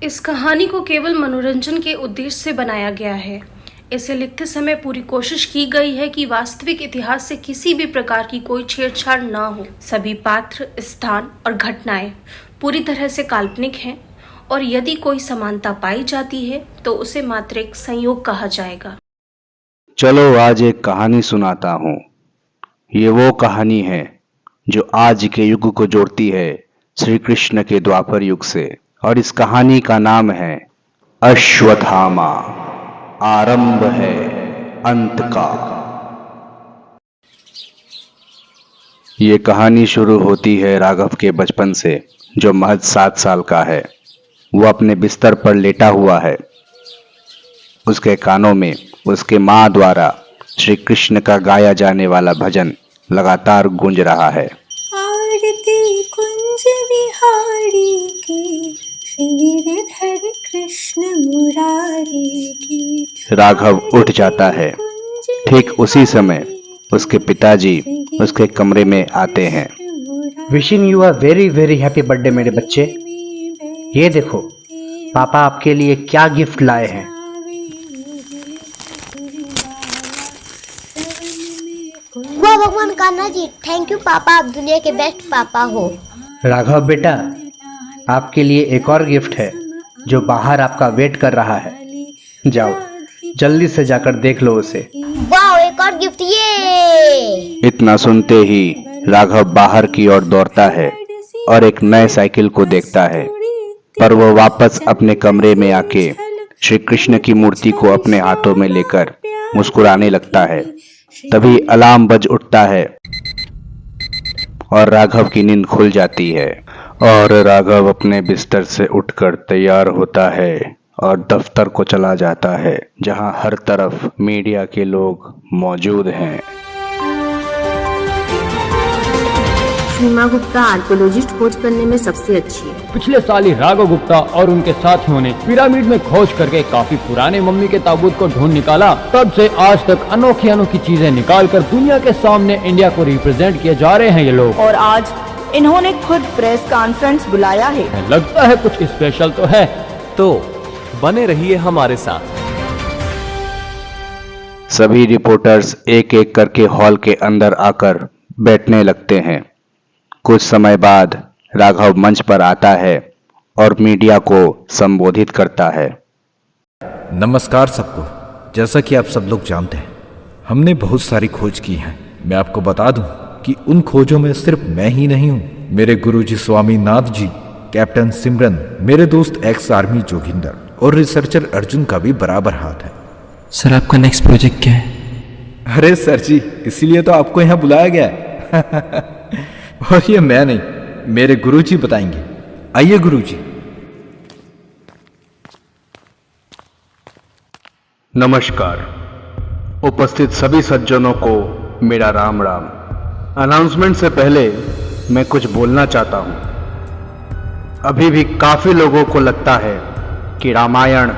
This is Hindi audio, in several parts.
इस कहानी को केवल मनोरंजन के उद्देश्य से बनाया गया है। इसे लिखते समय पूरी कोशिश की गई है कि वास्तविक इतिहास से किसी भी प्रकार की कोई छेड़छाड़ ना हो। सभी पात्र, स्थान और घटनाएं पूरी तरह से काल्पनिक हैं और यदि कोई समानता पाई जाती है तो उसे मात्र एक संयोग कहा जाएगा। चलो आज एक कहानी सुनाता हूँ। ये वो कहानी है जो आज के युग को जोड़ती है श्री कृष्ण के द्वापर युग से, और इस कहानी का नाम है अश्वत्थामा। आरंभ है अंत का। ये कहानी शुरू होती है राघव के बचपन से, जो महज 7 साल का है। वो अपने बिस्तर पर लेटा हुआ है। उसके कानों में उसके माँ द्वारा श्री कृष्ण का गाया जाने वाला भजन लगातार गूंज रहा है। आरती कुंज विहारी की, श्रीधर कृष्ण मुरारी की। राघव उठ जाता है। ठीक उसी समय उसके पिताजी उसके कमरे में आते हैं। Wishing you a very very happy birthday मेरे बच्चे। ये देखो पापा आपके लिए क्या गिफ्ट लाए हैं। वाह भगवान कान्हा जी, थैंक यू पापा, आप दुनिया के बेस्ट पापा हो। राघव बेटा, आपके लिए एक और गिफ्ट है जो बाहर आपका वेट कर रहा है। जाओ जल्दी से जाकर देख लो उसे। वाह, एक और गिफ्ट। ये इतना सुनते ही राघव बाहर की ओर दौड़ता है और एक नए साइकिल को देखता है, पर वो वापस अपने कमरे में आके श्री कृष्ण की मूर्ति को अपने हाथों में लेकर मुस्कुराने लगता है। तभी अलार्म बज उठता है और राघव की नींद खुल जाती है और राघव अपने बिस्तर से उठकर तैयार होता है और दफ्तर को चला जाता है, जहां हर तरफ मीडिया के लोग मौजूद हैं। सीमा गुप्ता आर्कियोलॉजिस्ट खोज करने में सबसे अच्छी है। पिछले साल ही राघव गुप्ता और उनके साथियों ने पिरामिड में खोज करके काफी पुराने मम्मी के ताबूत को ढूंढ निकाला। तब से आज तक अनोखी अनोखी चीजें निकाल कर दुनिया के सामने इंडिया को रिप्रेजेंट किए जा रहे हैं ये लोग। और आज इन्होंने खुद प्रेस कॉन्फ्रेंस बुलाया है। लगता है कुछ स्पेशल तो है, तो बने रहिए हमारे साथ। सभी रिपोर्टर्स एक एक करके हॉल के अंदर आकर बैठने लगते हैं। कुछ समय बाद राघव मंच पर आता है और मीडिया को संबोधित करता है। नमस्कार सबको। जैसा कि आप सब लोग जानते हैं, हमने बहुत सारी खोज की है। मैं आपको बता दूं कि उन खोजों में सिर्फ मैं ही नहीं हूं। मेरे गुरुजी स्वामीनाथ जी, कैप्टन सिमरन, मेरे दोस्त एक्स आर्मी जोगिंदर और रिसर्चर अर्जुन का भी बराबर हाथ है। सर आपका नेक्स्ट प्रोजेक्ट क्या है? अरे सर जी, इसीलिए तो आपको यहाँ बुलाया गया है। और ये मैं नहीं, मेरे गुरुजी बताएंगे। आइए गुरुजी। नमस्कार। उपस्थित सभी सज्जनों को मेरा राम राम। अनाउंसमेंट से पहले मैं कुछ बोलना चाहता हूं। अभी भी काफी लोगों को लगता है कि रामायण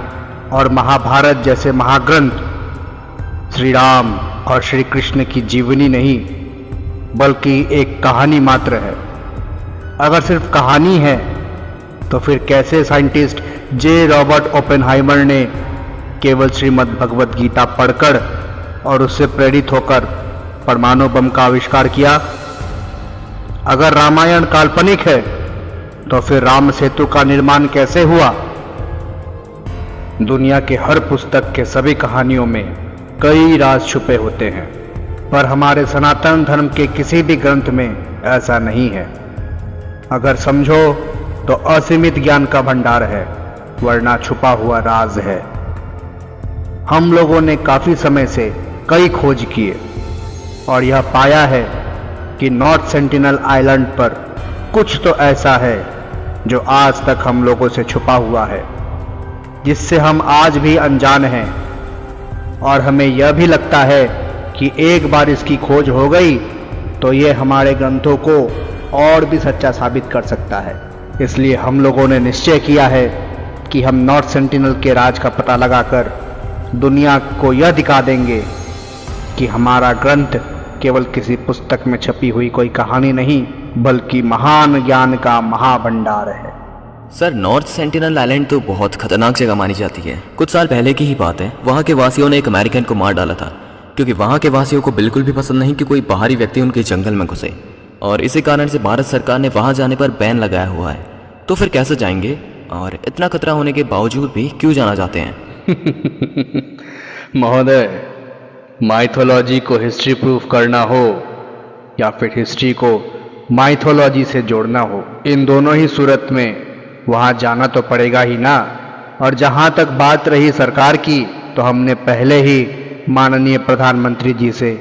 और महाभारत जैसे महाग्रंथ श्री राम और श्री कृष्ण की जीवनी नहीं बल्कि एक कहानी मात्र है। अगर सिर्फ कहानी है तो फिर कैसे साइंटिस्ट जे रॉबर्ट ओपेनहाइमर ने केवल श्रीमद् भगवद गीता पढ़कर और उससे प्रेरित होकर परमाणु बम का आविष्कार किया? अगर रामायण काल्पनिक है तो फिर राम सेतु का निर्माण कैसे हुआ? दुनिया के हर पुस्तक के सभी कहानियों में कई राज छुपे होते हैं, पर हमारे सनातन धर्म के किसी भी ग्रंथ में ऐसा नहीं है। अगर समझो तो असीमित ज्ञान का भंडार है, वरना छुपा हुआ राज है। हम लोगों ने काफी समय से कई खोज किए और यह पाया है कि नॉर्थ सेंटिनल आइलैंड पर कुछ तो ऐसा है जो आज तक हम लोगों से छुपा हुआ है, जिससे हम आज भी अनजान हैं। और हमें यह भी लगता है कि एक बार इसकी खोज हो गई तो ये हमारे ग्रंथों को और भी सच्चा साबित कर सकता है। इसलिए हम लोगों ने निश्चय किया है कि हम नॉर्थ सेंटिनल के राज का पता लगाकर दुनिया को यह दिखा देंगे कि हमारा ग्रंथ केवल किसी पुस्तक में छपी हुई कोई कहानी नहीं, बल्कि महान ज्ञान का महाभंडार है। सर, नॉर्थ सेंटिनल आइलैंड तो बहुत खतरनाक जगह मानी जाती है। कुछ साल पहले की ही बात है, वहाँ के वासियों ने एक अमेरिकन को मार डाला था, क्योंकि वहाँ के वासियों को बिल्कुल भी पसंद नहीं कि कोई बाहरी व्यक्ति उनके जंगल में घुसे, और इसी कारण से भारत सरकार ने वहाँ जाने पर बैन लगाया हुआ है। तो फिर कैसे जाएंगे, और इतना खतरा होने के बावजूद भी क्यों जाना चाहते हैं? महोदय, माइथोलॉजी को हिस्ट्री प्रूफ करना हो या फिर हिस्ट्री को माइथोलॉजी से जोड़ना हो, इन दोनों ही सूरत में वहाँ जाना तो पड़ेगा ही ना। और जहाँ तक बात रही सरकार की, तो हमने पहले ही माननीय प्रधानमंत्री जी से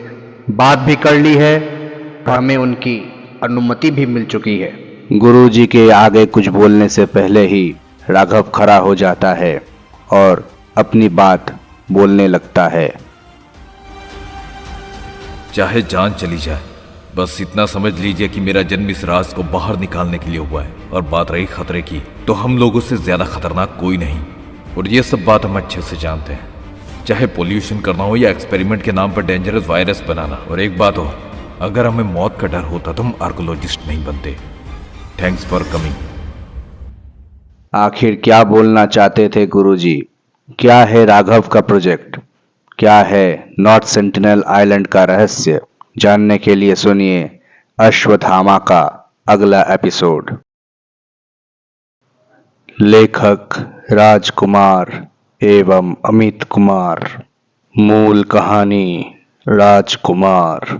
बात भी कर ली है, हमें उनकी अनुमति भी मिल चुकी है। गुरु जी के आगे कुछ बोलने से पहले ही राघव खड़ा हो जाता है और अपनी बात बोलने लगता है। चाहे जान चली जाए, बस इतना समझ लीजिए कि मेरा जन्म इस राज को बाहर निकालने के लिए हुआ है। और बात रही खतरे की, तो हम लोगों से ज्यादा खतरनाक कोई नहीं, और ये सब बात हम अच्छे से जानते हैं। चाहे पोल्यूशन करना हो या एक्सपेरिमेंट के नाम पर डेंजरस वायरस बनाना। और एक बात हो, अगर हमें मौत का डर होता तो हम आर्कोलॉजिस्ट नहीं बनते। Thanks for coming. आखिर क्या बोलना चाहते थे गुरुजी? क्या है राघव का प्रोजेक्ट? क्या है नॉर्थ सेंटिनल आइलैंड का रहस्य? जानने के लिए सुनिए अश्वत्थामा का अगला एपिसोड। लेखक राजकुमार एवं अमित कुमार। मूल कहानी राजकुमार।